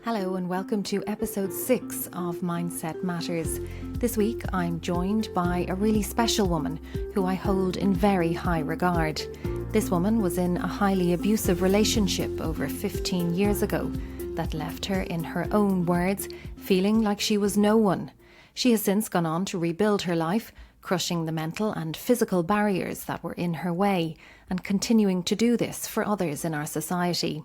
Hello and welcome to episode 6 of Mindset Matters. This week I'm joined by a really special woman who I hold in very high regard. This woman was in a highly abusive relationship over 15 years ago that left her, in her own words, feeling like she was no one. She has since gone on to rebuild her life, crushing the mental and physical barriers that were in her way and continuing to do this for others in our society.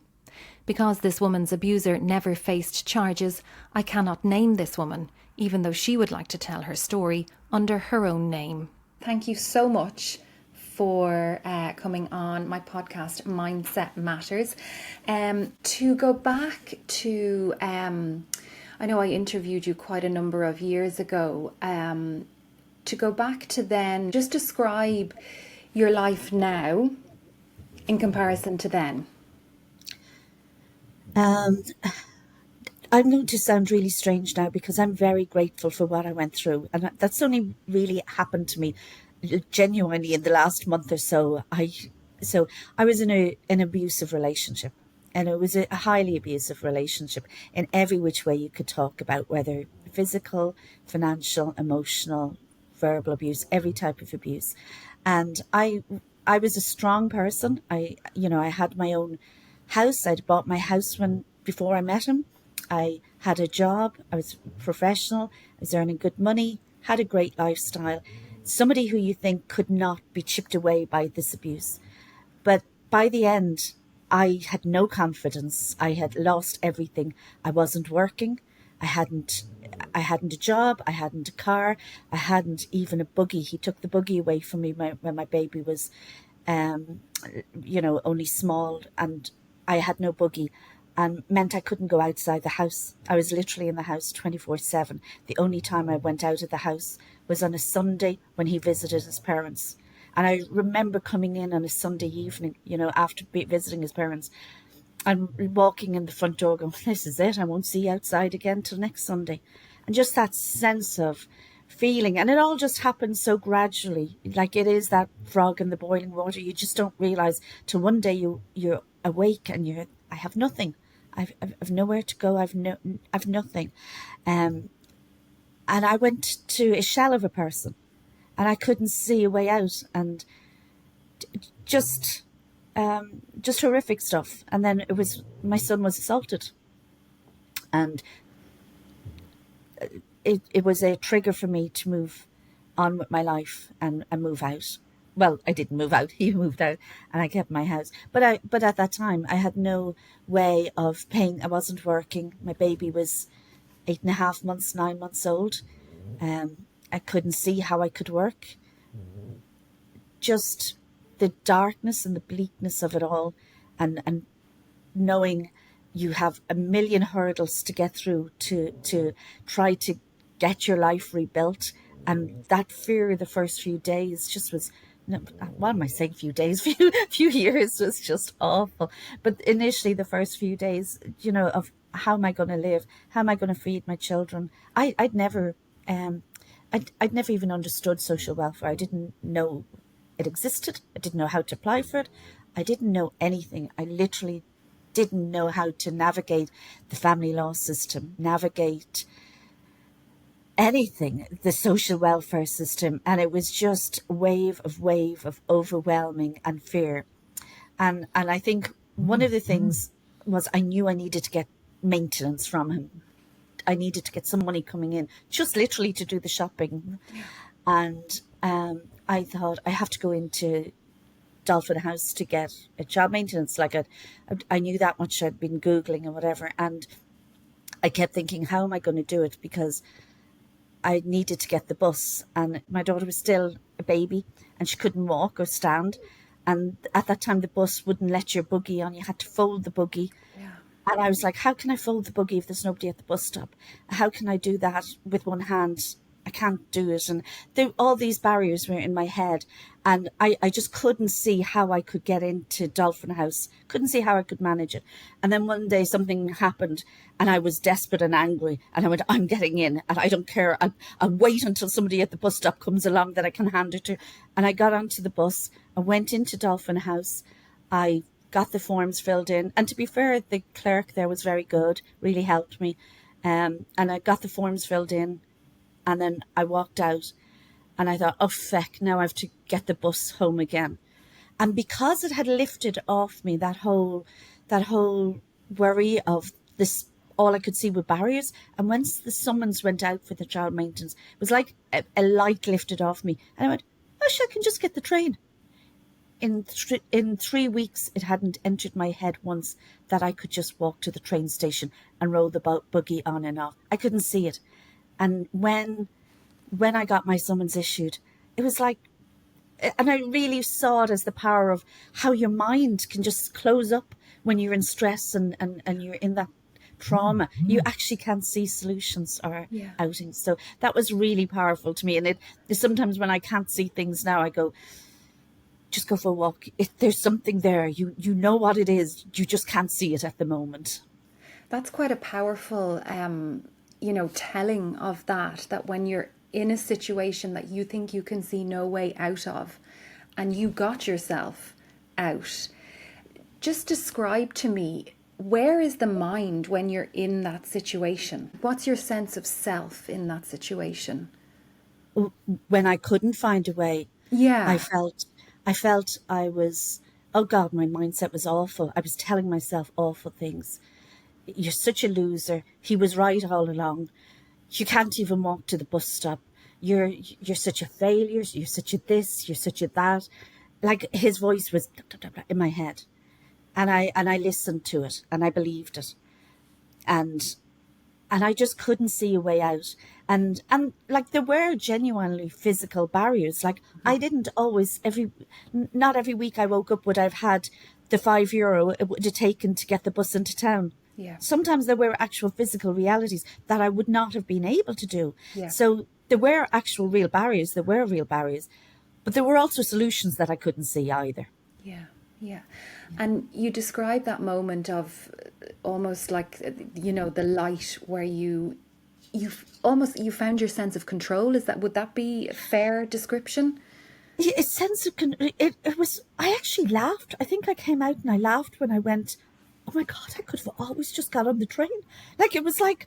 Because this woman's abuser never faced charges, I cannot name this woman, even though she would like to tell her story under her own name. Thank you so much for coming on my podcast, Mindset Matters. To go back to, I know I interviewed you quite a number of years ago. To go back to then, just describe your life now in comparison to then. I'm going to sound really strange now because I'm very grateful for what I went through, and that's only really happened to me genuinely in the last month or so. I was in an abusive relationship, and it was a highly abusive relationship in every which way you could talk about, whether physical, financial, emotional, verbal abuse, every type of abuse. And I was a strong person. I had my own house. I'd bought my house before I met him. I had a job. I was professional. I was earning good money, had a great lifestyle. Somebody who you think could not be chipped away by this abuse. But by the end, I had no confidence. I had lost everything. I wasn't working. I hadn't a job. I hadn't a car. I hadn't even a buggy. He took the buggy away from me when my baby was, only small, and I had no buggy, and meant I couldn't go outside the house. I was literally in the house 24/7. The only time I went out of the house was on a Sunday when he visited his parents. And I remember coming in on a Sunday evening, after visiting his parents, and walking in the front door going, this is it, I won't see you outside again till next Sunday. And just that sense of feeling, and it all just happened so gradually, like it is that frog in the boiling water. You just don't realize till one day you're awake and I have nothing. I've nowhere to go. I've nothing. And I went to a shell of a person, and I couldn't see a way out, and just horrific stuff. And then my son was assaulted, and it was a trigger for me to move on with my life and move out. Well, I didn't move out. He moved out, and I kept my house. But at that time, I had no way of paying. I wasn't working. My baby was 8.5 months, 9 months old. I couldn't see how I could work. Just the darkness and the bleakness of it all, and knowing you have a million hurdles to get through to try to get your life rebuilt. And that fear the first few days just was, what am I saying, few days, few years, was just awful. But initially the first few days, of how am I going to live? How am I going to feed my children? I'd never even understood social welfare. I didn't know it existed. I didn't know how to apply for it. I didn't know anything. I literally didn't know how to navigate the family law system, navigate anything, the social welfare system. And it was just wave of overwhelming and fear. And I think one of the things was I knew I needed to get maintenance from him. I needed to get some money coming in, just literally to do the shopping. And I thought I have to go into Dolphin House to get a child maintenance. Like I knew that much. I'd been Googling and whatever. And I kept thinking, how am I going to do it? Because I needed to get the bus, and my daughter was still a baby and she couldn't walk or stand. And at that time, the bus wouldn't let your buggy on. You had to fold the buggy. Yeah. And I was like, how can I fold the buggy if there's nobody at the bus stop? How can I do that with one hand? I can't do it. And all these barriers were in my head. And I just couldn't see how I could get into Dolphin House. Couldn't see how I could manage it. And then one day something happened and I was desperate and angry. And I went, I'm getting in and I don't care. I'll wait until somebody at the bus stop comes along that I can hand it to. And I got onto the bus. I went into Dolphin House. I got the forms filled in. And to be fair, the clerk there was very good, really helped me. And I got the forms filled in, and then I walked out, and I thought, oh, feck, now I have to get the bus home again. And because it had lifted off me that whole worry of this, all I could see were barriers. And once the summons went out for the child maintenance, it was like a light lifted off me. And I went, oh, I can just get the train. In 3 weeks, it hadn't entered my head once that I could just walk to the train station and roll the buggy on and off. I couldn't see it. And when I got my summons issued, it was like, and I really saw it as the power of how your mind can just close up when you're in stress and you're in that trauma. You actually can't see solutions or outings. So that was really powerful to me. And it sometimes when I can't see things now, I go, just go for a walk. There's something there. You know what it is. You just can't see it at the moment. That's quite a powerful, telling of that when you're in a situation that you think you can see no way out of, and you got yourself out. Just describe to me, where is the mind when you're in that situation? What's your sense of self in that situation? When I couldn't find a way, I felt I was, oh God, my mindset was awful. I was telling myself awful things. You're such a loser. He was right all along. You can't even walk to the bus stop. You're such a failure. You're such a this. You're such a that. Like his voice was in my head, and I listened to it and I believed it, and I just couldn't see a way out. And like there were genuinely physical barriers. Like I didn't always not every week I woke up would I've had the €5 it would have taken to get the bus into town. Yeah. Sometimes there were actual physical realities that I would not have been able to do. Yeah. So there were actual real barriers. There were real barriers, but there were also solutions that I couldn't see either. Yeah. Yeah. And you describe that moment of almost like, the light where you found your sense of control. Would that be a fair description? A sense of it was. I actually laughed. I think I came out and I laughed when I went, oh my God, I could have always just got on the train. Like, it was like,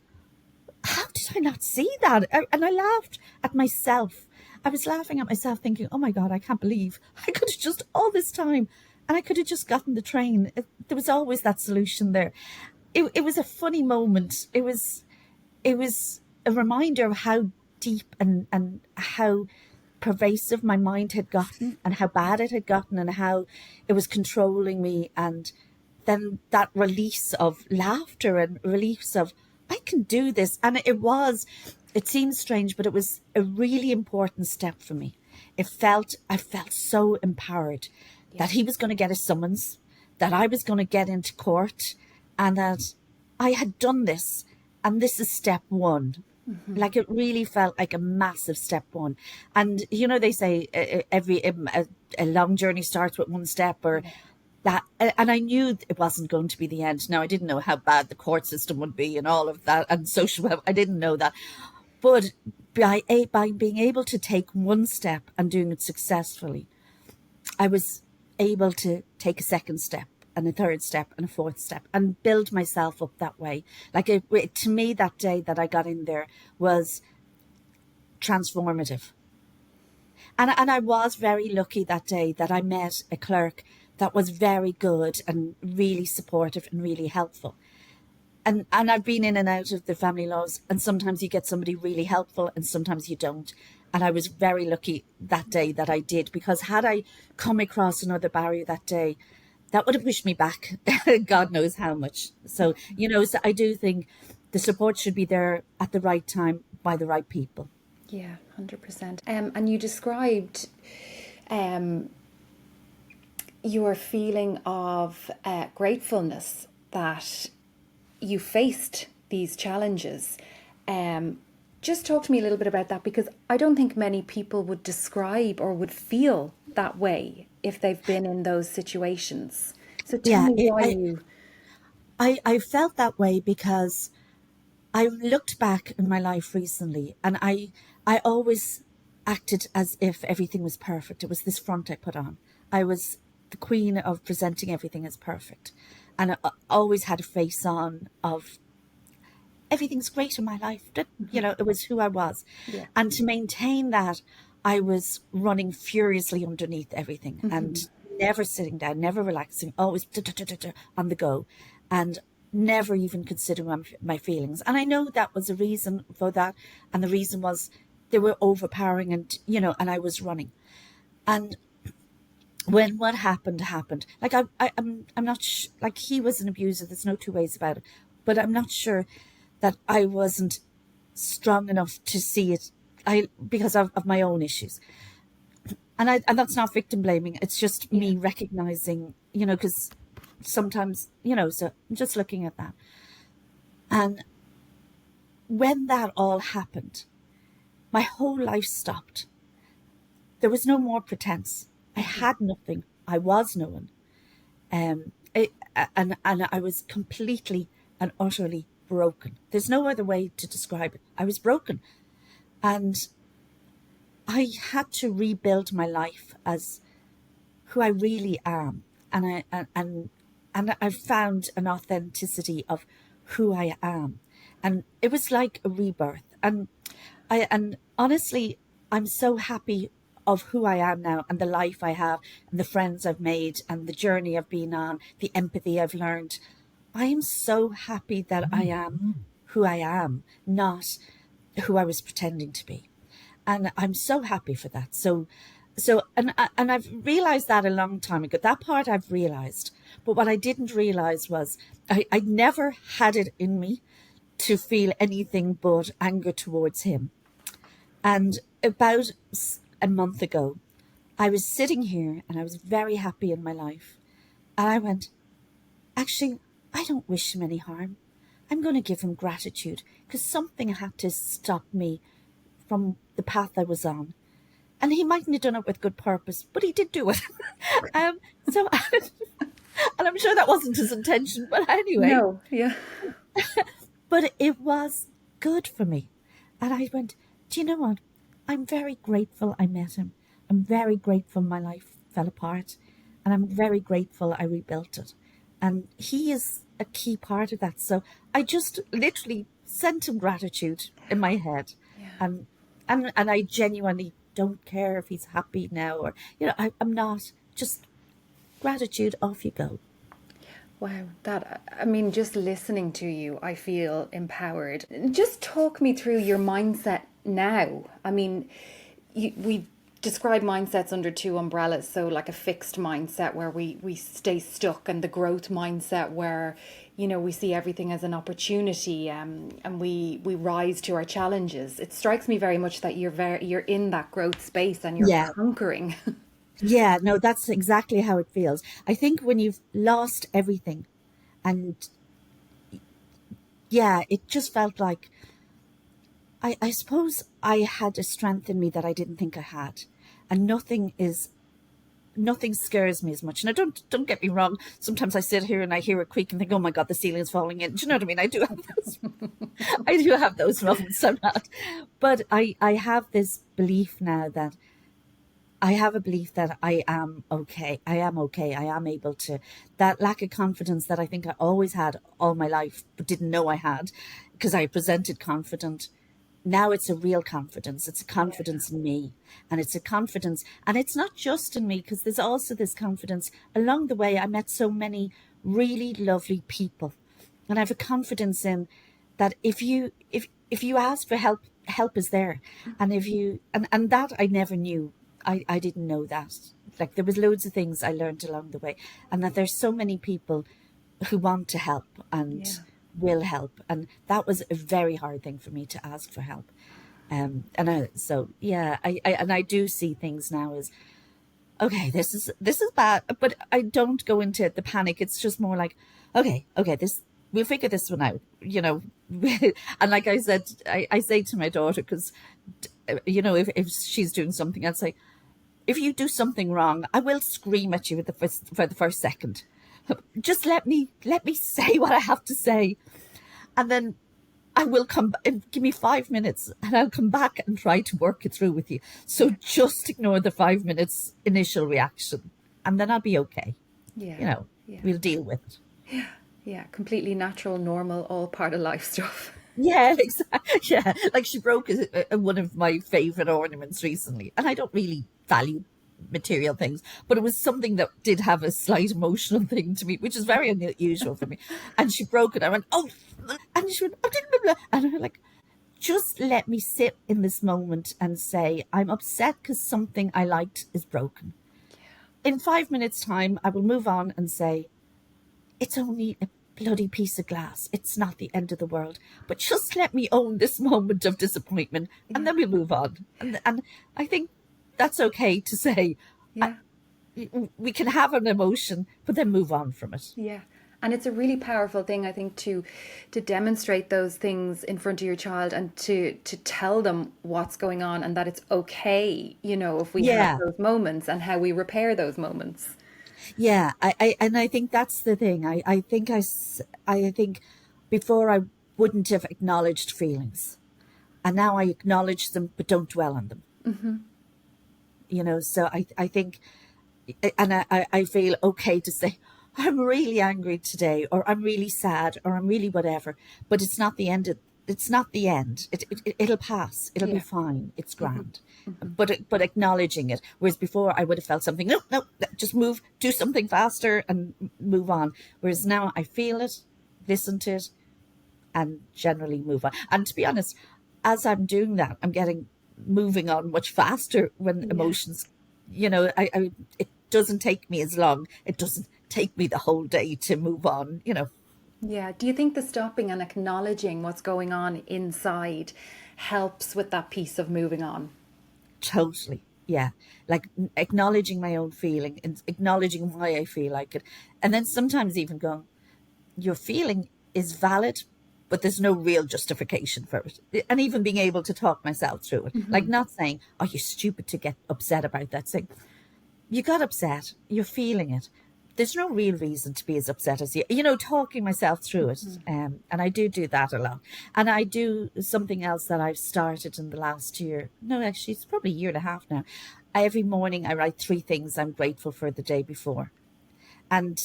how did I not see that? And I laughed at myself. I was laughing at myself thinking, oh my God, I can't believe I could have just all this time and I could have just gotten the train. There was always that solution there. It was a funny moment. It was a reminder of how deep and how pervasive my mind had gotten and how bad it had gotten and how it was controlling me. And then that release of laughter and release of, I can do this. And it seems strange, but it was a really important step for me. I felt so empowered that he was going to get a summons, that I was going to get into court, and that I had done this. And this is step one. Mm-hmm. Like it really felt like a massive step one. And, they say a long journey starts with one step or that. And I knew it wasn't going to be the end. Now, I didn't know how bad the court system would be and all of that and social web. I didn't know that. But by being able to take one step and doing it successfully, I was able to take a second step and a third step and a fourth step and build myself up that way. Like to me, that day that I got in there was transformative. And I was very lucky that day that I met a clerk that was very good and really supportive and really helpful. And I've been in and out of the family laws, and sometimes you get somebody really helpful and sometimes you don't. And I was very lucky that day that I did, because had I come across another barrier that day, that would have pushed me back, God knows how much. So, so I do think the support should be there at the right time by the right people. Yeah, 100%. And you described your feeling of gratefulness that you faced these challenges. Just talk to me a little bit about that, because I don't think many people would describe or would feel that way if they've been in those situations. So tell me why I felt that way because I looked back in my life recently and I always acted as if everything was perfect. It was this front I put on. I was the queen of presenting everything as perfect. And I always had a face on of everything's great in my life. You know, it was who I was. Yeah. And to maintain that, I was running furiously underneath everything and never sitting down, never relaxing, always on the go, and never even considering my feelings. And I know that was a reason for that. And the reason was they were overpowering and, you know, and I was running. And when what happened, like I'm not like he was an abuser. There's no two ways about it. But I'm not sure that I wasn't strong enough to see it. Because of my own issues, and that's not victim blaming. It's just me recognizing, you know, because sometimes, you know. So I'm just looking at that, and when that all happened, my whole life stopped. There was no more pretense. I had nothing. I was no one. And I was completely and utterly broken. There's no other way to describe it. I was broken. And I had to rebuild my life as who I really am. And I found an authenticity of who I am. And it was like a rebirth. And honestly, I'm so happy of who I am now and the life I have and the friends I've made and the journey I've been on, the empathy I've learned. I am so happy that I am who I am, not who I was pretending to be. And I'm so happy for that. And I've realized that a long time ago. That part I've realized. But what I didn't realize was I never had it in me to feel anything but anger towards him. And about a month ago, I was sitting here and I was very happy in my life. And I went, actually, I don't wish him any harm. I'm going to give him gratitude because something had to stop me from the path I was on. And he mightn't have done it with good purpose, but he did do it. And I'm sure that wasn't his intention, but anyway. No, yeah. But it was good for me. And I went, do you know what? I'm very grateful I met him. I'm very grateful my life fell apart. And I'm very grateful I rebuilt it. And he is a key part of that. So I just literally sent him gratitude in my head. Yeah. And I genuinely don't care if he's happy now or, you know, I'm not. Just gratitude, off you go. Wow, I mean, just listening to you, I feel empowered. Just talk me through your mindset now. I mean, we describe mindsets under two umbrellas. So like a fixed mindset where we stay stuck, and the growth mindset where, you know, we see everything as an opportunity, and we rise to our challenges. It strikes me very much that you're in that growth space and you're conquering. Yeah, no, that's exactly how it feels. I think when you've lost everything and yeah, it just felt like I suppose I had a strength in me that I didn't think I had. And nothing scares me as much. And don't get me wrong. Sometimes I sit here and I hear a creak and think, oh my God, the ceiling's falling in. Do you know what I mean? I do have those moments. I'm not. But I have this belief now that I have a belief that I am okay. I am okay. I am able to. That lack of confidence that I think I always had all my life, but didn't know I had because I presented confident. Now it's a real confidence. It's a confidence in me. And it's a confidence. And it's not just in me, because there's also this confidence. Along the way, I met so many really lovely people. And I have a confidence in that if you ask for help, help is there. And and that I never knew. I didn't know that. Like there was loads of things I learned along the way. And that there's so many people who want to help and will help. And that was a very hard thing for me to ask for help. I do see things now as, okay, this is bad, but I don't go into the panic. It's just more like, okay, we'll figure this one out, you know. And like I said, I say to my daughter, because, you know, if she's doing something, I'd say, if you do something wrong, I will scream at you for the first second. Just let me say what I have to say. And then I will come, give me 5 minutes and I'll come back and try to work it through with you. So just ignore the 5 minutes initial reaction and then I'll be okay. Yeah. Yeah. We'll deal with it. Yeah. Completely natural, normal, all part of life stuff. Yeah, exactly. Yeah, like she broke one of my favorite ornaments recently, and I don't really value material things, but it was something that did have a slight emotional thing to me, which is very unusual for me. And she broke it. I went, oh, and she went, oh, blah, blah, blah. And I'm like, just let me sit in this moment and say, I'm upset because something I liked is broken. In 5 minutes' time, I will move on and say, it's only a bloody piece of glass. It's not the end of the world. But just let me own this moment of disappointment, and Yeah. then we'll move on. And I think that's okay to say. Yeah. We can have an emotion, but then move on from it. Yeah. And it's a really powerful thing, I think, to demonstrate those things in front of your child and to tell them what's going on and that it's okay, if we have Yeah, those moments and how we repair those moments. yeah. And I think that's the thing. I think before I wouldn't have acknowledged feelings, and now I acknowledge them, but don't dwell on them. So I think, and I feel okay to say, I'm really angry today, or I'm really sad, or I'm really whatever, but it's not the end. It's not the end. It'll pass. It'll be Yeah. fine. It's grand. But acknowledging it, whereas before I would have felt something. No, no, just move, do something faster, and move on. Whereas now I feel it, listen to it, and generally move on. And to be honest, as I'm doing that, I'm getting moving on much faster when Yeah. emotions, it doesn't take me as long. It doesn't take me the whole day to move on. Yeah. Do you think the stopping and acknowledging what's going on inside helps with that piece of moving on? Totally. Yeah. Like acknowledging my own feeling and acknowledging why I feel like it. And then sometimes even going, your feeling is valid, but there's no real justification for it. And even being able to talk myself through it, like not saying, oh, you're stupid to get upset about that. Saying, you got upset, you're feeling it. There's no real reason to be as upset as talking myself through it. And I do that a lot. And I do something else that I've started in the last year. No, actually, it's probably a year and a half now. Every morning I write 3 things I'm grateful for the day before. And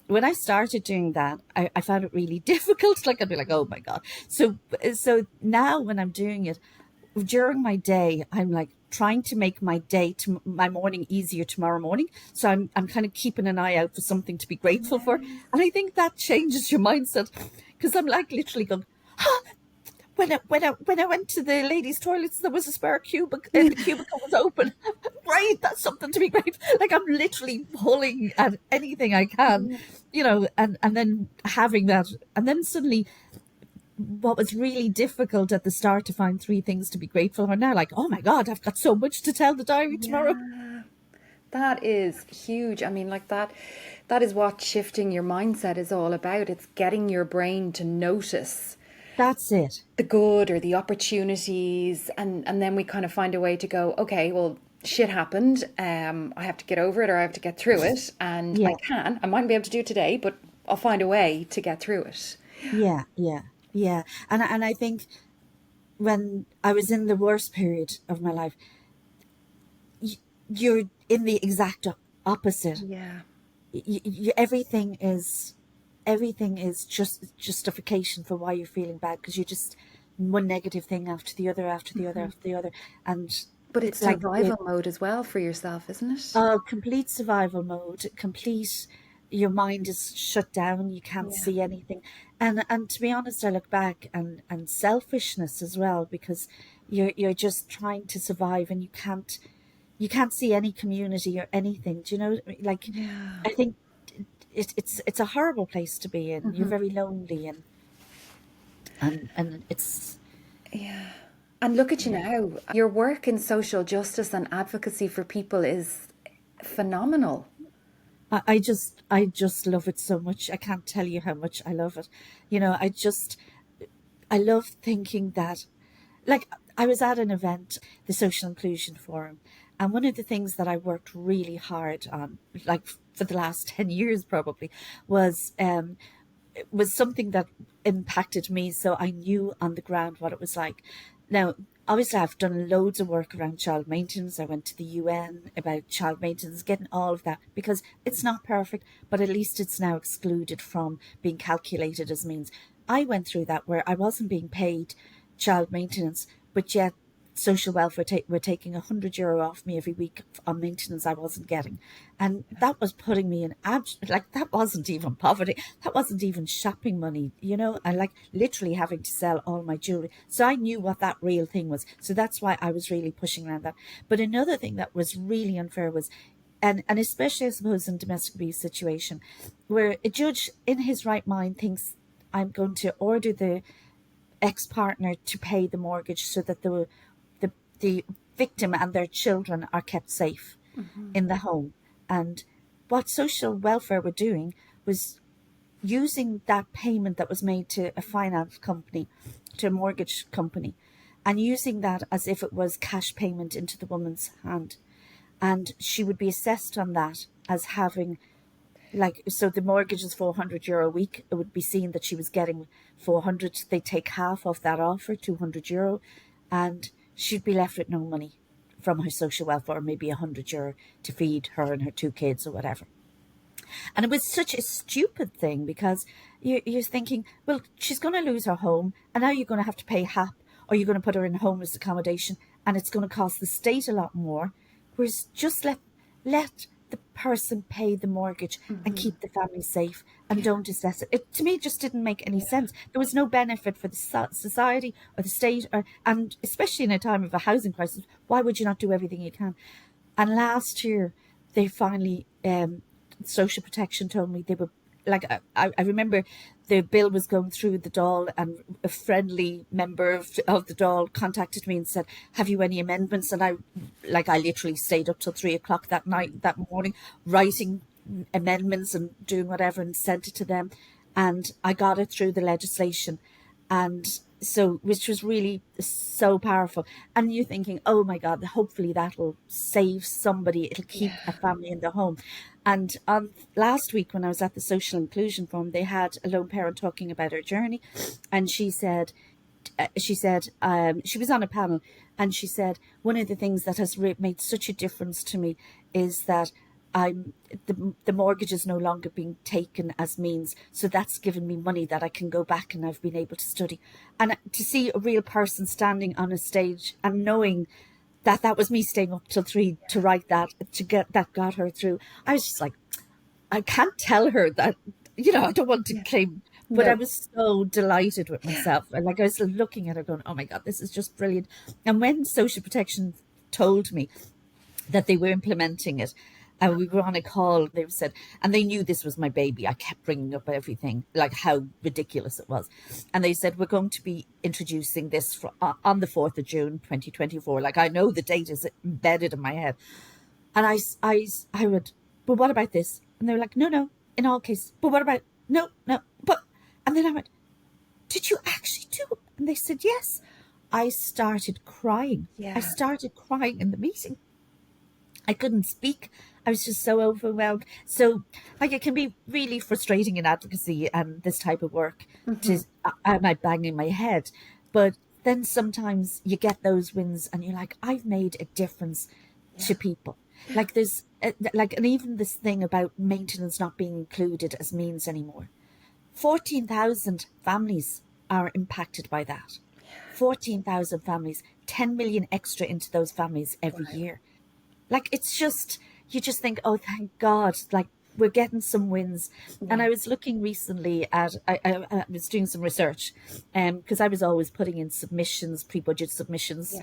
when I started doing that, I found it really difficult. Like I'd be like, oh my God. So now when I'm doing it during my day, I'm like trying to make my morning easier tomorrow morning. So I'm kind of keeping an eye out for something to be grateful for. And I think that changes your mindset, because I'm like literally going, huh, when I went to the ladies' toilets, there was a spare cubicle, and the cubicle was open. Great, that's something to be grateful. Like I'm literally pulling at anything I can, and then having that, and then suddenly, what was really difficult at the start to find 3 things to be grateful for, now like, oh my God, I've got so much to tell the diary tomorrow. Yeah. That is huge. I mean, like that is what shifting your mindset is all about. It's getting your brain to notice That's it. the good or the opportunities, and then we kind of find a way to go, okay, well, shit happened. I have to get over it, or I have to get through it, and Yeah, I mightn't be able to do it today, but I'll find a way to get through it. yeah, yeah, yeah. And I think when I was in the worst period of my life, you're in the exact opposite. Yeah. Everything is just justification for why you're feeling bad, because you're just one negative thing after the other, after the other, after the other, and But it's it's like survival mode as well for yourself, isn't it? complete survival mode. Complete, your mind is shut down. You can't Yeah. see anything, and to be honest, I look back, and selfishness as well, because you're just trying to survive, and you can't see any community or anything. Do you know? Like, Yeah. I think it's a horrible place to be in. You're very lonely, and it's Yeah. And look at you yeah. now. Your work in social justice and advocacy for people is phenomenal. I just love it so much. I can't tell you how much I love it. I love thinking that, like, I was at an event, the Social Inclusion Forum, and one of the things that I worked really hard on, like for the last 10 years probably, was something that impacted me, so I knew on the ground what it was like. Now, obviously I've done loads of work around child maintenance. I went to the UN about child maintenance, getting all of that, because it's not perfect, but at least it's now excluded from being calculated as means. I went through that where I wasn't being paid child maintenance, but yet social welfare were taking €100 off me every week on maintenance I wasn't getting. And that was putting me in like, that wasn't even poverty. That wasn't even shopping money, you know, and like literally having to sell all my jewelry. So I knew what that real thing was. So that's why I was really pushing around that. But another thing that was really unfair was, and especially I suppose in domestic abuse situation, where a judge in his right mind thinks I'm going to order the ex-partner to pay the mortgage so that the victim and their children are kept safe in the home. And what social welfare were doing was using that payment that was made to a finance company, to a mortgage company, and using that as if it was cash payment into the woman's hand. And she would be assessed on that as having, like, so the mortgage is €400 a week. It would be seen that she was getting 400. They take half of that offer, €200, and she'd be left with no money from her social welfare, or maybe €100 to feed her and her 2 kids or whatever. And it was such a stupid thing, because you're thinking, well, she's going to lose her home, and now you're going to have to pay HAP, or you're going to put her in homeless accommodation, and it's going to cost the state a lot more. Whereas just let the person pay the mortgage and keep the family safe, and don't assess it. It to me just didn't make any sense. There was no benefit for the society or the state, and especially in a time of a housing crisis, why would you not do everything you can? And last year, they finally, social protection told me they were, like, I remember the bill was going through the Dáil, and a friendly member of the Dáil contacted me and said, have you any amendments? And I literally stayed up till 3 o'clock that morning, writing amendments and doing whatever, and sent it to them. And I got it through the legislation. And so, which was really so powerful. And you're thinking, oh my God, hopefully that'll save somebody. It'll keep a family in the home. And last week when I was at the Social Inclusion Forum, they had a lone parent talking about her journey. And she said, she was on a panel, and she said, one of the things that has made such a difference to me is that the mortgage is no longer being taken as means. So that's given me money that I can go back and I've been able to study. And to see a real person standing on a stage and knowing that that was me staying up till 3 to write that, got her through. I was just like, I can't tell her that, I don't want to claim, but I was so delighted with myself. And like, I was looking at her going, oh my God, this is just brilliant. And when Social Protection told me that they were implementing it, and we were on a call, they said, and they knew this was my baby. I kept bringing up everything, like how ridiculous it was. And they said, we're going to be introducing this on the 4th of June, 2024. Like, I know the date is embedded in my head. And I would, but what about this? And they were like, no, in all cases. But what about, no, but, and then I went, did you actually do it? And they said, yes. I started crying. I started crying in the meeting. I couldn't speak. I was just so overwhelmed. So, like, it can be really frustrating in advocacy and this type of work. Am I banging my head? But then sometimes you get those wins and you're like, I've made a difference to people. Like, there's, and even this thing about maintenance not being included as means anymore. 14,000 families are impacted by that. 14,000 families, 10 million extra into those families every year. Like, it's just, you just think, oh, thank God, like, we're getting some wins. And I was looking recently at, I was doing some research, because I was always putting in submissions, pre-budget submissions.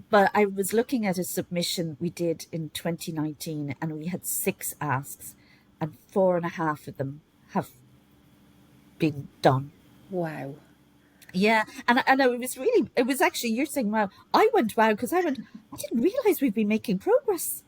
But I was looking at a submission we did in 2019, and we had 6 asks, and 4.5 of them have been done. Wow. Yeah, and it was actually, you're saying, wow, I went, wow, because I didn't realise we've been making progress.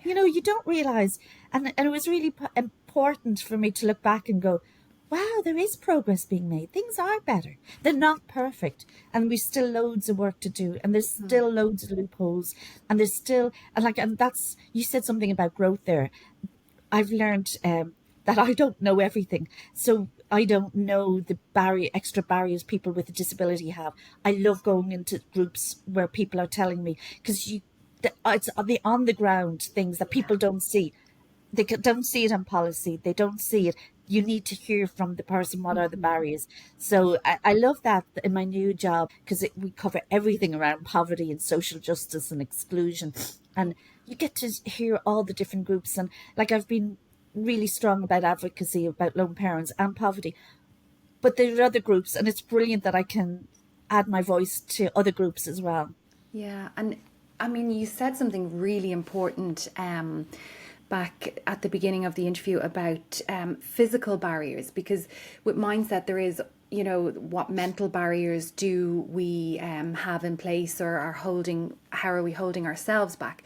You don't realise. And it was really important for me to look back and go, wow, there is progress being made. Things are better. They're not perfect. And we've still loads of work to do. And there's still loads of loopholes. And there's still, and that's, you said something about growth there. I've learned that I don't know everything. So I don't know the extra barriers people with a disability have. I love going into groups where people are telling me, because it's the on the ground things that people don't see. They don't see it on policy. They don't see it. You need to hear from the person what are the barriers. So I love that in my new job, because we cover everything around poverty and social justice and exclusion. And you get to hear all the different groups. And like, I've been really strong about advocacy about lone parents and poverty. But there are other groups, and it's brilliant that I can add my voice to other groups as well. Yeah, and I mean, you said something really important back at the beginning of the interview about physical barriers, because with mindset there is, you know, what mental barriers do we have in place, or how are we holding ourselves back?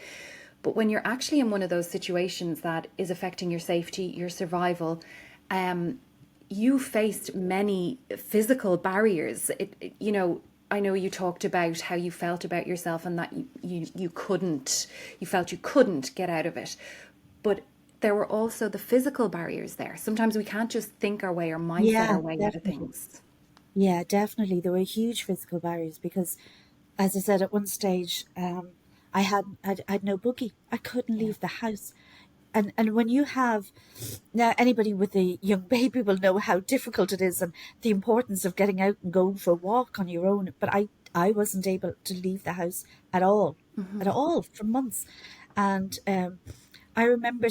But when you're actually in one of those situations that is affecting your safety, your survival, you faced many physical barriers. You know, I know you talked about how you felt about yourself, and that you felt you couldn't get out of it. But there were also the physical barriers there. Sometimes we can't just think our way or mindset Yeah, our way out of definitely. things. Yeah, definitely. There were huge physical barriers because, as I said, at one stage, I had no boogie. I couldn't Yeah. leave the house. And when you have, now anybody with a young baby will know how difficult it is and the importance of getting out and going for a walk on your own. But I wasn't able to leave the house at all for months. And I remember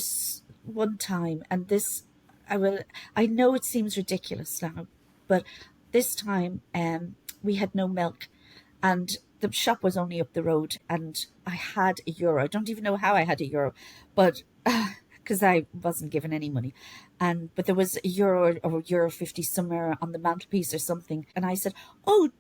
one time, and this, I know it seems ridiculous now, but this time we had no milk, and the shop was only up the road, and I had €1. I don't even know how I had €1, but because I wasn't given any money, but there was €1 or €1.50 somewhere on the mantelpiece or something, and I said, "Oh,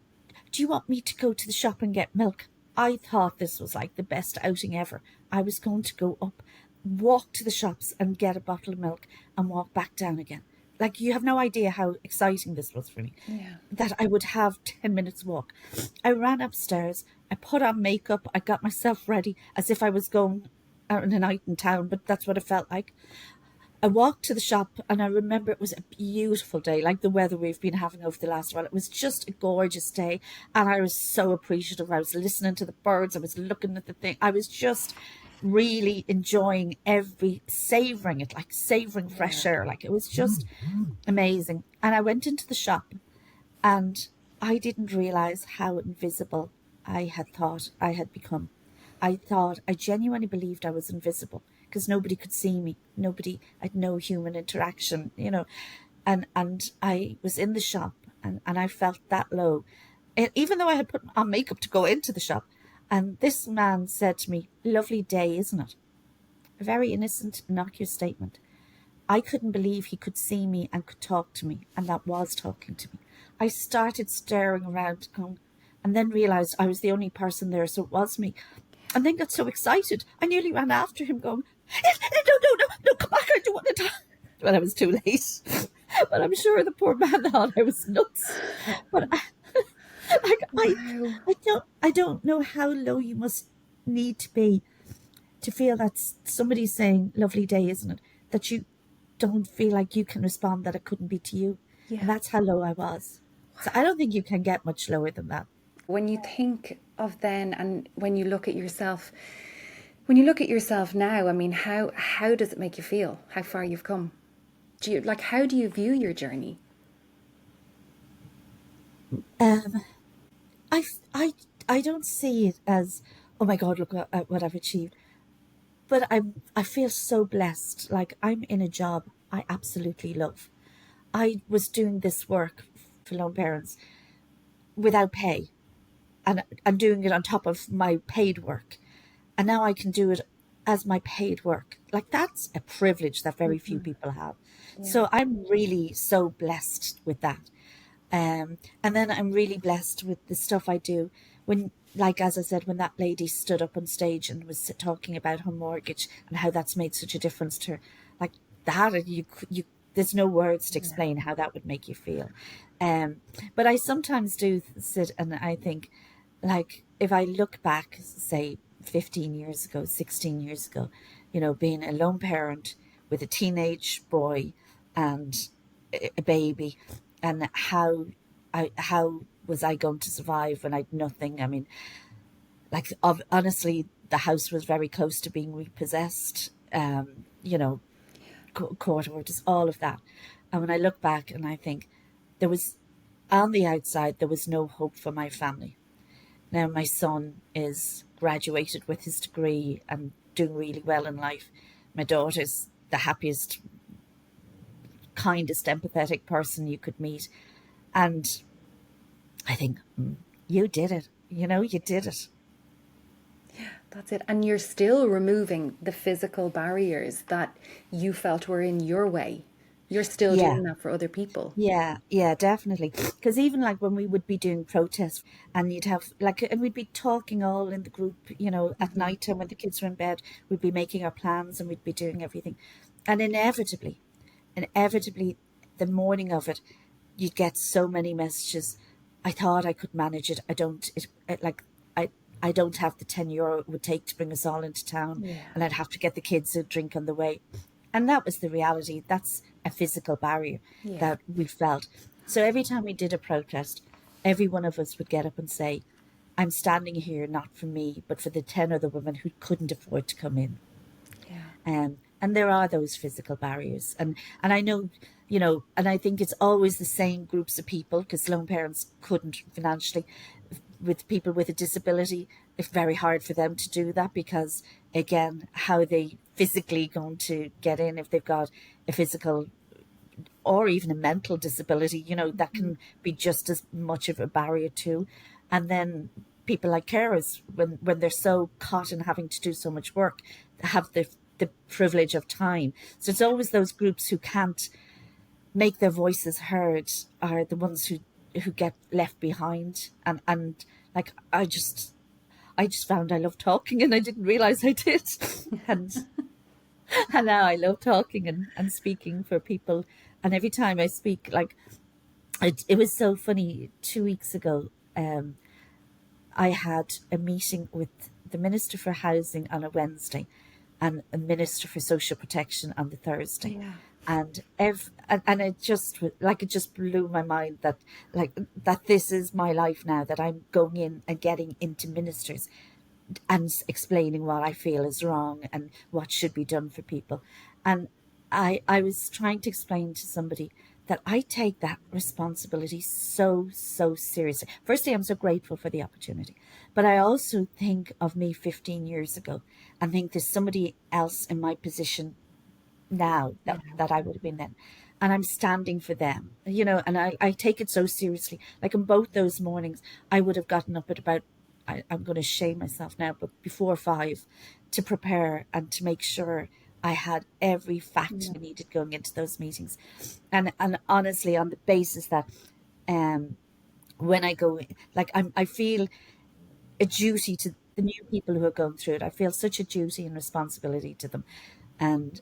do you want me to go to the shop and get milk?" I thought this was like the best outing ever. I was going to go up, walk to the shops and get a bottle of milk and walk back down again. Like, you have no idea how exciting this was for me, Yeah. that I would have 10 minutes walk. I ran upstairs, I put on makeup, I got myself ready as if I was going out on a night in town, but that's what it felt like. I walked to the shop, and I remember it was a beautiful day, like the weather we've been having over the last while. It was just a gorgeous day, and I was so appreciative. I was listening to the birds, I was looking at the thing. I was just really enjoying savoring it, like savoring fresh Yeah. air. Like, it was just amazing. And I went into the shop, and I didn't realize how invisible I had thought I had become. I genuinely believed I was invisible because nobody could see me. Nobody, I'd no human interaction, you know. And I was in the shop, and I felt that low. Even though I had put on makeup to go into the shop. And this man said to me, "Lovely day, isn't it?" A very innocent, innocuous statement. I couldn't believe he could see me and could talk to me, and that was talking to me. I started staring around, and then realised I was the only person there, so it was me. And then got so excited, I nearly ran after him, going, no, come back, I don't want to die. But I was too late. But I'm sure the poor man thought I was nuts. But Wow. I don't know how low you must need to be to feel that somebody's saying, "Lovely day, isn't it?" That you don't feel like you can respond, that it couldn't be to you. And Yeah. that's how low I was. So I don't think you can get much lower than that. When you think of then, and when you look at yourself now, I mean, how does it make you feel? How far you've come? How do you view your journey? Um, I, I, I don't see it as, "Oh my God, look what I've achieved." But I feel so blessed. Like, I'm in a job I absolutely love. I was doing this work for lone parents without pay, and doing it on top of my paid work. And now I can do it as my paid work. Like, that's a privilege that very few people have. Yeah. So I'm really so blessed with that. And then I'm really blessed with the stuff I do. When, like, as I said, when that lady stood up on stage and was talking about her mortgage and how that's made such a difference to her, like, that, there's no words to explain how that would make you feel. Um, but I sometimes do sit and I think, like, if I look back, say 15 years ago, 16 years ago, being a lone parent with a teenage boy, and a baby, and how was I going to survive when I'd nothing? I mean, like, honestly, the house was very close to being repossessed. You know, court orders, all of that. And when I look back and I think there was, on the outside, there was no hope for my family. Now my son is graduated with his degree and doing really well in life. My daughter's the happiest, kindest, empathetic person you could meet. And I think, you did it. You know, you did it. That's it. And you're still removing the physical barriers that you felt were in your way. You're still Yeah. doing that for other people. Yeah, definitely. Because even like when we would be doing protests, and you'd have like, and we'd be talking all in the group, you know, at night time when the kids were in bed, we'd be making our plans and we'd be doing everything. And inevitably, the morning of it, you'd get so many messages. I thought I could manage it. I don't, like, I don't have the €10 it would take to bring us all into town, Yeah. and I'd have to get the kids a drink on the way. And that was the reality. That's a physical barrier Yeah. that we felt. So every time we did a protest, every one of us would get up and say, I'm standing here not for me, but for the 10 other women who couldn't afford to come in. Yeah. And there are those physical barriers. And I know, you know, and I think it's always the same groups of people, because lone parents couldn't financially. With people with a disability, it's very hard for them to do that, because again, how are they physically going to get in if they've got a physical or even a mental disability? You know, that can be just as much of a barrier too. And then people like carers, when they're so caught in having to do so much work, have the privilege of time. So it's always those groups who can't make their voices heard are the ones who get left behind. And like, I just found I love talking, and I didn't realize I did. and and now I love talking and speaking for people. And every time I speak, like, it was so funny. 2 weeks ago, I had a meeting with the Minister for Housing on a Wednesday and a Minister for Social Protection on the Thursday. Yeah. And it just blew my mind that this is my life now, that I'm going in and getting into ministers and explaining what I feel is wrong and what should be done for people. And I was trying to explain to somebody that I take that responsibility so seriously. Firstly, I'm so grateful for the opportunity, but I also think of me 15 years ago and think there's somebody else in my position now that I would have been then. And I'm standing for them, you know, and I take it so seriously. Like, in both those mornings, I would have gotten up at about, I'm going to shame myself now, but before 5, to prepare and to make sure I had every fact I needed going into those meetings. And honestly, on the basis that when I go, like, I feel a duty to the new people who are going through it. I feel such a duty and responsibility to them. And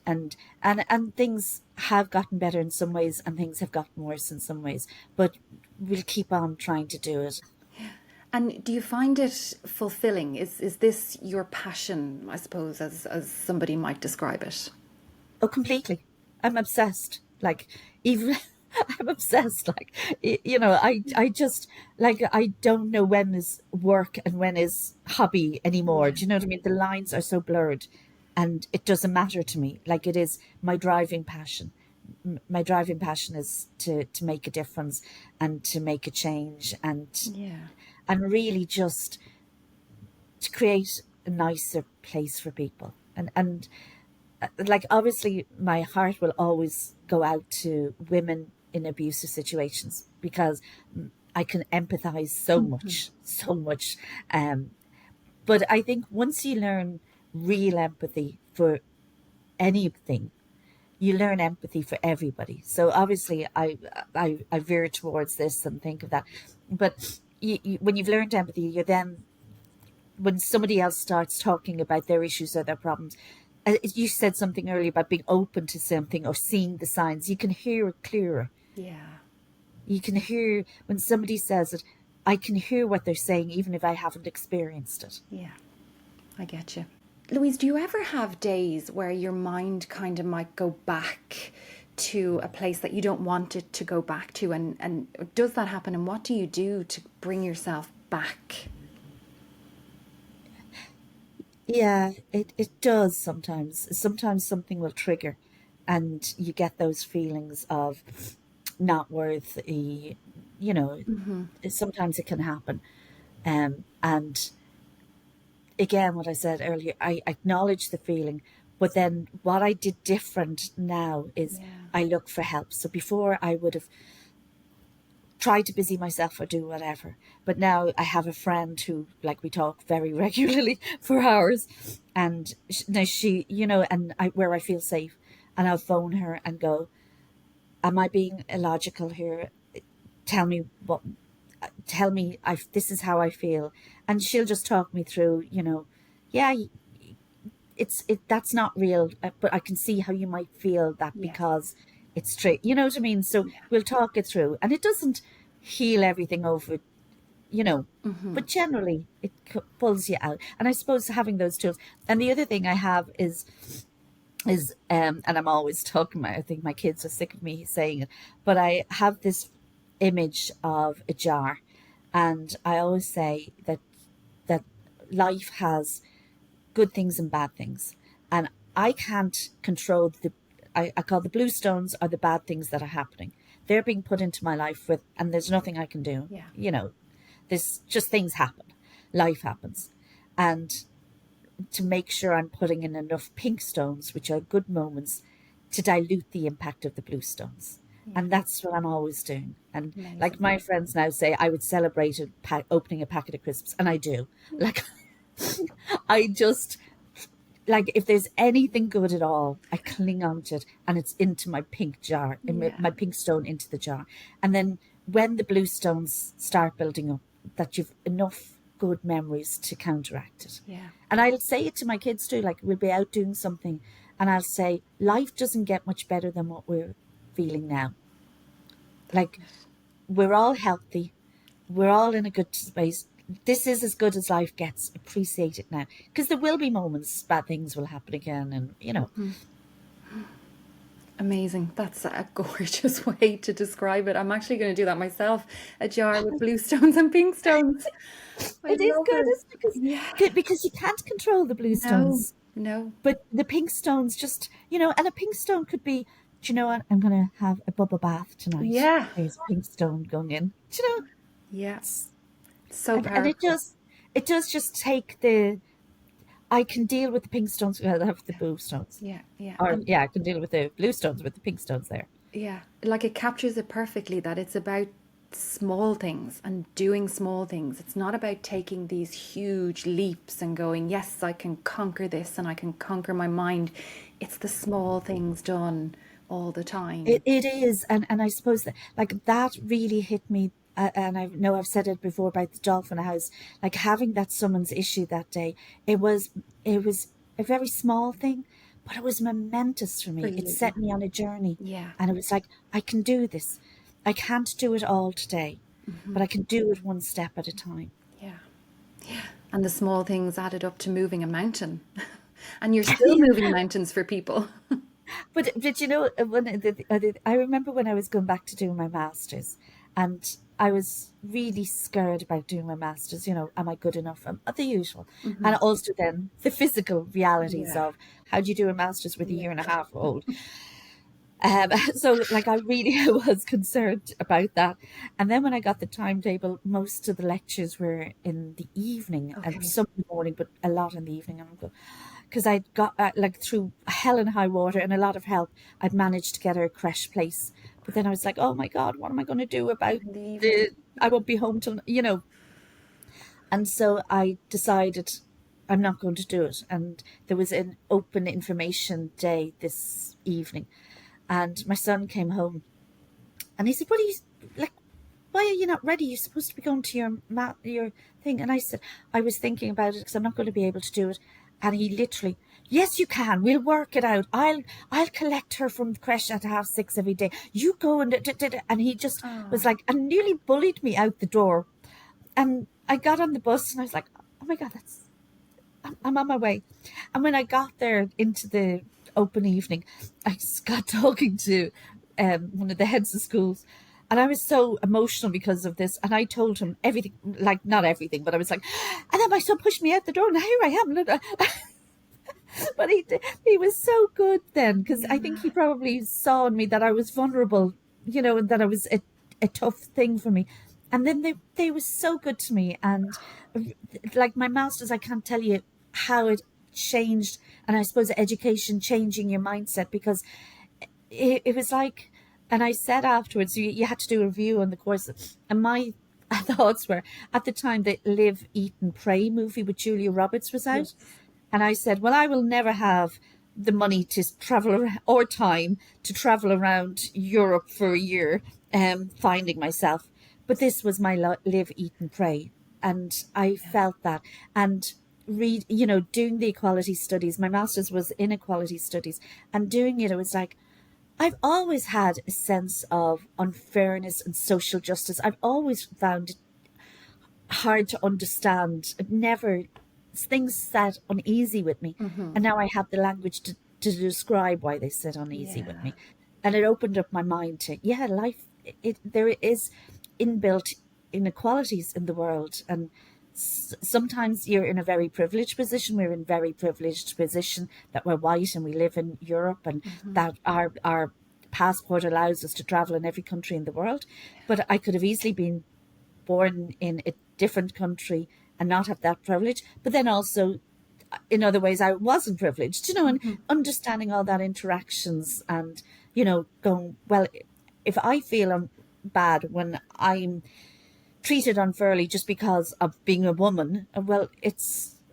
things have gotten better in some ways, and things have gotten worse in some ways, but we'll keep on trying to do it. And do you find it fulfilling? Is this your passion, I suppose, as somebody might describe it? Oh, completely. I'm obsessed. Like, even I'm obsessed. Like, you know, I just, like, I don't know when is work and when is hobby anymore. Do you know what I mean? The lines are so blurred, and it doesn't matter to me. Like, it is my driving passion. My driving passion is to make a difference and to make a change, and really just to create a nicer place for people. And like, obviously my heart will always go out to women in abusive situations, because I can empathize so much. But I think once you learn real empathy for anything, you learn empathy for everybody. So obviously I veer towards this and think of that. But when you've learned empathy, you're then, when somebody else starts talking about their issues or their problems, you said something earlier about being open to something or seeing the signs. You can hear it clearer. Yeah. You can hear when somebody says it. I can hear what they're saying, even if I haven't experienced it. Yeah, I get you. Louise, do you ever have days where your mind kind of might go back to a place that you don't want it to go back to? And does that happen? And what do you do to bring yourself back? Yeah, it does sometimes. Sometimes something will trigger and you get those feelings of not worthy, you know, sometimes it can happen. And again, what I said earlier, I acknowledge the feeling, but then what I did different now is Yeah. I look for help. So before I would have tried to busy myself or do whatever, but now I have a friend who, like, we talk very regularly for hours, and now she, you know, and where I feel safe, and I'll phone her and go, "Am I being illogical here? Tell me what." Tell me, this is how I feel, and she'll just talk me through. You know, yeah, that's not real, but I can see how you might feel that Yes. because it's true. You know what I mean? So Yeah. we'll talk it through, and it doesn't heal everything over, you know, but generally it pulls you out. And I suppose having those tools. And the other thing I have is and I'm always talking about, I think my kids are sick of me saying it, but I have this image of a jar, and I always say that life has good things and bad things, and I can't control I call the blue stones are the bad things that are happening. They're being put into my life and there's nothing I can do. Yeah. You know, there's just things happen, life happens, and to make sure I'm putting in enough pink stones, which are good moments, to dilute the impact of the blue stones. Yeah. And that's what I'm always doing. And like Amazing. my friends now say, I would celebrate opening a packet of crisps, and I do. Like, I just, like, if there's anything good at all, I cling on to it, and it's into my pink jar, Yeah. my pink stone into the jar. And then when the blue stones start building up, that you've enough good memories to counteract it. Yeah. And I'll say it to my kids too, like we'll be out doing something, and I'll say, life doesn't get much better than what we're feeling now. Like, we're all healthy, we're all in a good space. This is as good as life gets. Appreciate it now, because there will be moments bad things will happen again, and you know. Amazing. That's a gorgeous way to describe it. I'm actually going to do that myself. A jar with blue stones and pink stones. I It is love good, it. isn't it? Yeah. Because you can't control the blue No, stones, no. but the pink stones just, you know, and a pink stone could be, do you know what? I'm going to have a bubble bath tonight. Yeah. There's a pink stone going in. Do you know? Yeah. It's, So and powerful. it does just take I can deal with the pink stones. I have the blue stones. Yeah. Yeah. Or, And yeah, I can deal with the blue stones with the pink stones there. yeah, like it captures it perfectly that it's about small things and doing small things. It's not about taking these huge leaps and going, yes, I can conquer this and I can conquer my mind. It's the small things done all the time. It is. And I suppose that, like, that really hit me. And I know I've said it before about the dolphin house, like having that summons issue that day. It was a very small thing, but it was momentous for For me. It you. set me on a journey, Yeah. and it was like, I can do this. I can't do it all today, but I can do it one step at a time. Yeah. And the small things added up to moving a mountain. And you're still moving mountains for people. But you know, I remember when I was going back to do my masters, and I was really scared about doing my masters. You know, am I good enough? The usual, and also then the physical realities Yeah. of how do you do a masters with a Yeah. year and a half old. So like I really was concerned about that. And then when I got the timetable, most of the lectures were in the evening and Okay. some in the morning, but a lot in the evening. And I'm going, because I'd got like through hell and high water and a lot of help, I'd managed to get her a creche place. But then I was like, oh my God, what am I going to do about In the evening. I won't be home till, you know. And so I decided I'm not going to do it. And there was an open information day this evening. And my son came home and he said, what are you, like, why are you not ready? You're supposed to be going to your thing. And I said, I was thinking about it because I'm not going to be able to do it. And he literally, yes, you can. We'll work it out. I'll collect her from the creche at 6:30 every day. You go and he just was Oh, like, and nearly bullied me out the door. And I got on the bus and I was like, oh my God, I'm on my way. And when I got there into the open evening, I got talking to one of the heads of schools, and I was so emotional because of this. And I told him everything, like not everything, but I was like, and then my son pushed me out the door, and here I am. But he was so good then, because I think he probably saw in me that I was vulnerable, and that I was a tough thing for me. And then they were so good to me. And like my master's, I can't tell you how it changed. And I suppose education changing your mindset, because it was like, and I said afterwards, you had to do a review on the course. And my thoughts were, at the time, the Live, Eat and Pray movie with Julia Roberts was out. Yes. And I said, well, I will never have the money to travel or time to travel around Europe for a year, finding myself. But this was my Live, Eat and Pray. And I felt that. And doing the equality studies, my master's was in equality studies, and doing it was like, I've always had a sense of unfairness and social justice. I've always found it hard to understand. Things sat uneasy with me. And now I have the language to describe why they sit uneasy with me. And it opened up my mind to, life, there is inbuilt inequalities in the world. And sometimes you're in a very privileged position. We're in a very privileged position that we're white and we live in Europe, and that our passport allows us to travel in every country in the world. But I could have easily been born in a different country and not have that privilege. But then also, in other ways, I wasn't privileged, and understanding all that interactions, and, going, well, if I feel bad when I'm treated unfairly just because of being a woman, well,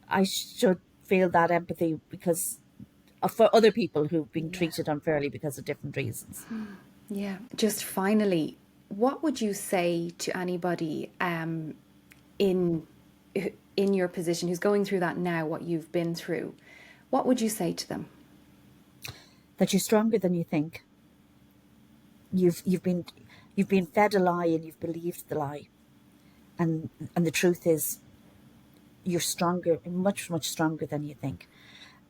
I should feel that empathy because for other people who've been treated unfairly because of different reasons. Yeah. Just finally, what would you say to anybody in your position who's going through that now, what you've been through? What would you say to them? That you're stronger than you think. You've been fed a lie and you've believed the lie. And the truth is, you're stronger, much, much stronger than you think.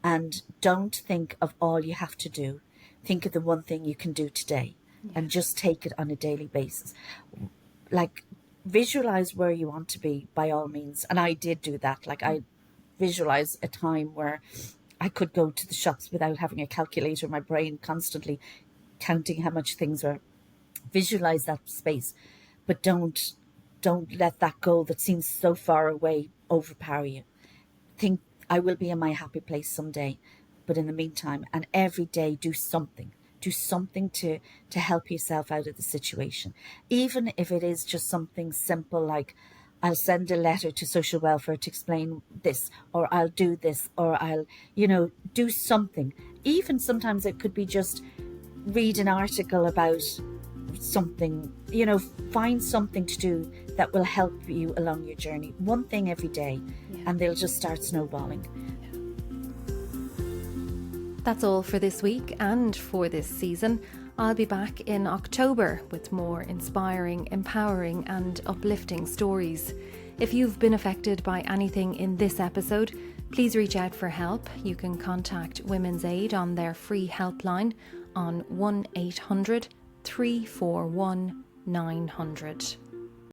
And don't think of all you have to do. Think of the one thing you can do today, and just take it on a daily basis. Like, visualize where you want to be, by all means. And I did do that. Like, I visualize a time where I could go to the shops without having a calculator in my brain, constantly counting how much things were. Visualize that space, but don't let that goal that seems so far away overpower you. Think, I will be in my happy place someday, but in the meantime, and every day, do something to help yourself out of the situation. Even if it is just something simple, like, I'll send a letter to social welfare to explain this, or I'll do this, or I'll, do something. Even sometimes it could be just read an article about something, find something to do that will help you along your journey. One thing every day, and they'll just start snowballing. That's all for this week and for this season. I'll be back in October with more inspiring, empowering and uplifting stories. If you've been affected by anything in this episode, please reach out for help. You can contact Women's Aid on their free helpline on 1-800 341 900.